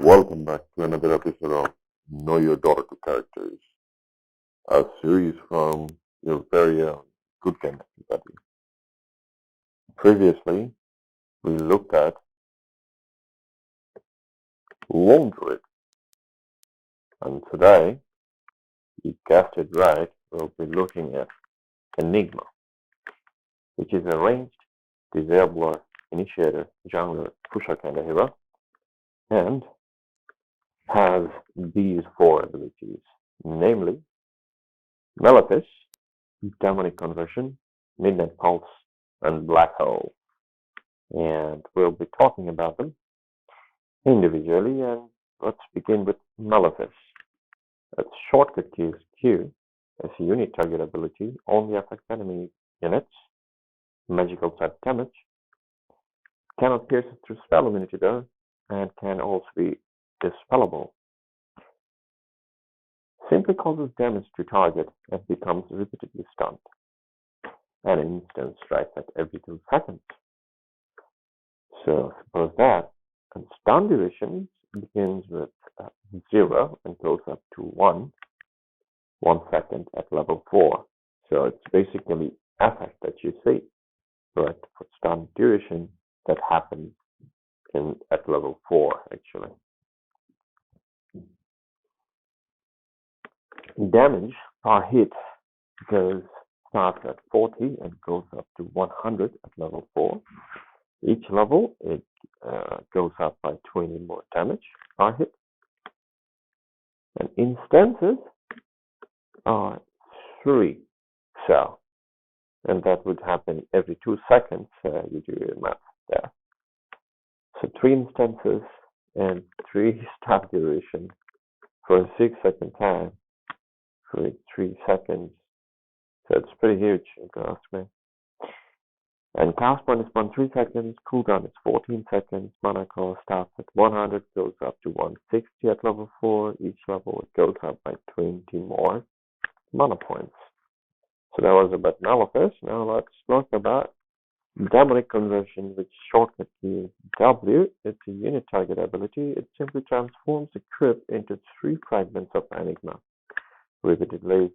Welcome back to another episode of Know Your Daughter to Characters, a series from your very own Good Game Buddy. Previously, we looked at laundry, and today, you guessed it right, we'll be looking at Enigma, which is a ranged disabler, initiator, jungler, pusher kind of hero, and has these four abilities, namely Malefice, Demonic Conversion, Midnight Pulse, and Black Hole. And we'll be talking about them individually, and let's begin with Malefice. Its shortcut key is Q. Its unit target ability only affects enemy units, magical type damage, cannot pierce it through spell immunity though, and can also be dispellable. Simply causes damage to target and becomes repeatedly stunned. An instant strikes at every 2 seconds. So suppose that, and stun duration begins with 0 and goes up to 1 second at level 4. So it's basically effect that you see, right, for stun duration that happens at level 4 actually. Damage per hit starts at 40 and goes up to 100 at level 4. Each level it goes up by 20 more damage per hit. And instances are 3. So, and that would happen every 2 seconds. You do your math there. So 3 instances and 3 stun duration for a 6-second time for 3 seconds. So it's pretty huge, if you ask me. And cast point is 3 seconds, cooldown is 14 seconds, mana cost starts at 100, goes up to 160 at level 4. Each level it goes up by 20 more mana points. So that was about Malefice. Now let's talk about Demonic Conversion, which shortcut key is W. It's a unit target ability. It simply transforms the crypt into 3 fragments of Enigma repeatedly,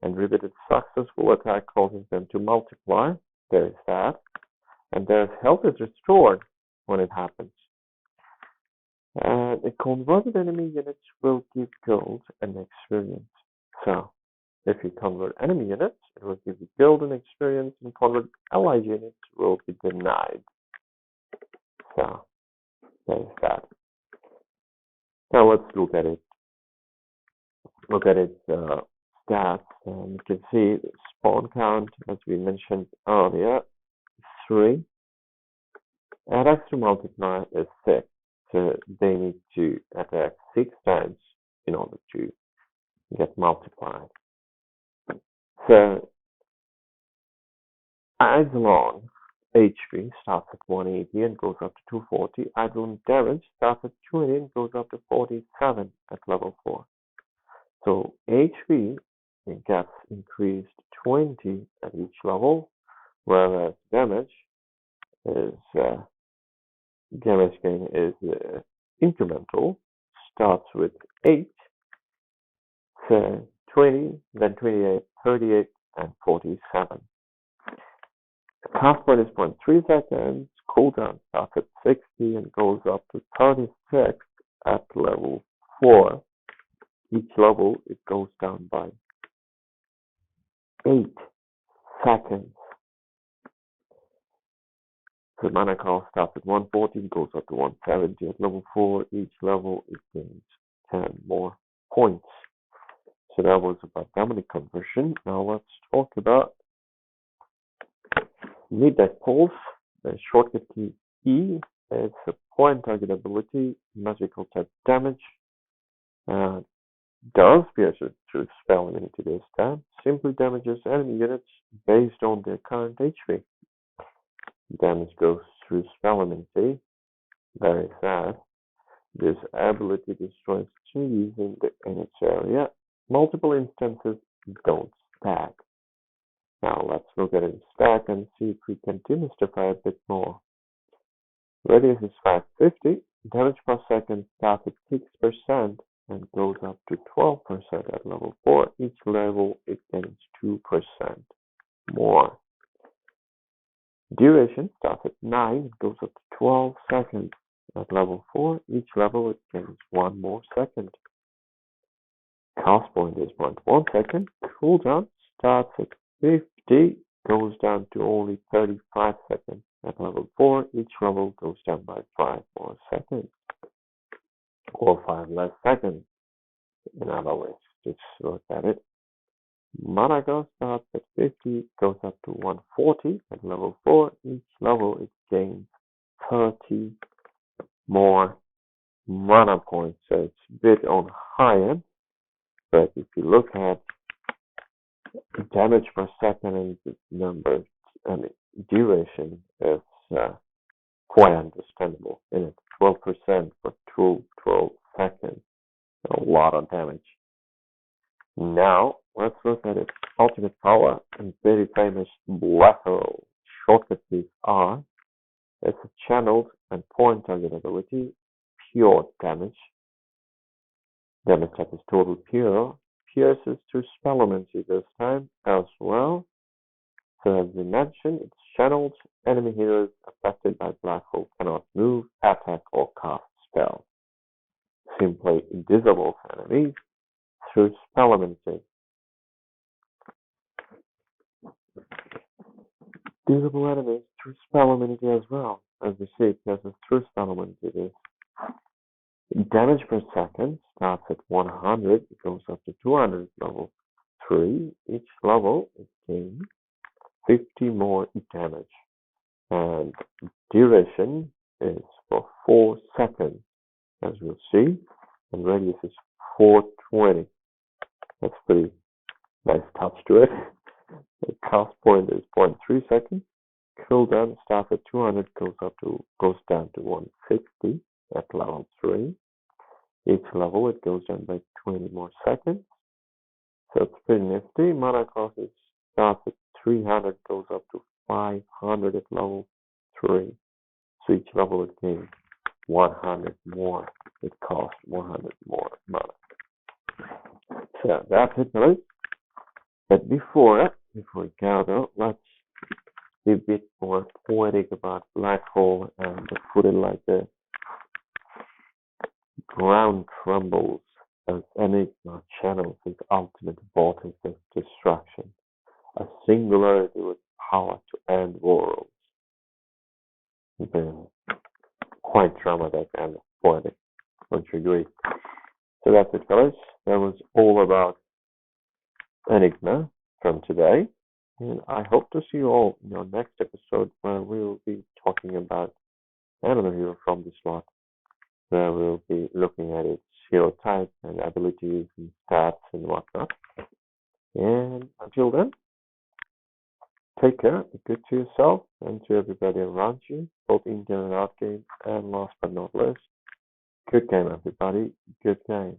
and repeated successful attack causes them to multiply. There is that. And their health is restored when it happens. And converted enemy units will give gold and experience. So, if you convert enemy units, it will give you gold and experience, and convert allied units will be denied. So, there is that. Now let's look at it. Look at its stats, and you can see the spawn count, as we mentioned earlier, 3. And extra multiply is 6. So they need to attack 6 times in order to get multiplied. So Eidolon HP starts at 180 and goes up to 240. Eidolon damage starts at 20 and goes up to 47 at level 4. So HP gets increased 20 at each level, whereas damage gain is incremental. Starts with 8, so 20, then 28, 38, and 47. The cast point is 0.3 seconds. Cooldown starts at 60 and goes up to 36 at level 4. Each level it goes down by 8 seconds. So mana cost starts at 140, goes up to 170 at level 4. Each level it gains 10 more points. So that was about Demonic Conversion. Now let's talk about Midnight Pulse. The shortcut key E. It's a point target ability, magical type damage. Does pierce through spell immunity this time. Simply damages enemy units based on their current HP. Damage goes through spell immunity. Very sad. This ability destroys trees in its area. Multiple instances don't stack. Now let's look at its stack and see if we can demystify a bit more. Radius is 550, Damage per second starts at 6% and goes up to 12% at level 4. Each level it gains 2% more. Duration starts at 9 and goes up to 12 seconds. At level 4, each level it gains 1 more second. Cast point is 0.1 second. Cooldown starts at 50, goes down to only 35 seconds. At level 4, each level goes down by 5 more seconds. Or 5 less seconds, in other ways. Just look at it. Mana cost starts at 50, goes up to 140 at level 4. Each level it gains 30 more mana points. So it's a bit on high end. But if you look at damage per second and the number and duration, it's quite understandable. And it's 12% for 12 seconds. A lot of damage. Now, let's look at its ultimate power and very famous black hole. Shortcut keys are: it's a channeled and point target ability, pure damage. Damage type is total pure. Pierces through spellomancy this time as well. So as we mentioned, it's channeled. Enemy heroes affected by black hole cannot move, attack, or cast spells. Simply disables enemies through spellomancy. Disable enemies through spellomancy as well. As we see, pierces through spellomancy. Damage per second starts at 100, it goes up to 200 level 3. Each level it gains 50 more damage. And duration is for 4 seconds, as we'll see. And radius is 420. That's pretty nice touch to it. The cast point is 0.3 seconds. Cooldown starts at 200, goes down to 160 at level 3. Each level it goes down by 20 more seconds. So it's pretty nifty. Mana cost starts at 300, goes up to 500 at level 3. So each level it gains 100 more. It costs 100 more mana. So that's it, guys. But before we go though, let's be a bit more poetic about black hole and put it like this. Ground trembles as Enigma channels its ultimate vortex of destruction, a singularity with power to end worlds. Been quite dramatic and poetic, don't you agree? So that's it, fellas. That was all about Enigma from today. And I hope to see you all in our next episode where we will be talking about another hero from this lot. Where we'll be looking at its hero type and abilities and stats and whatnot. And until then, take care, be good to yourself and to everybody around you, both in game and out game. And last but not least, good game, everybody. Good game.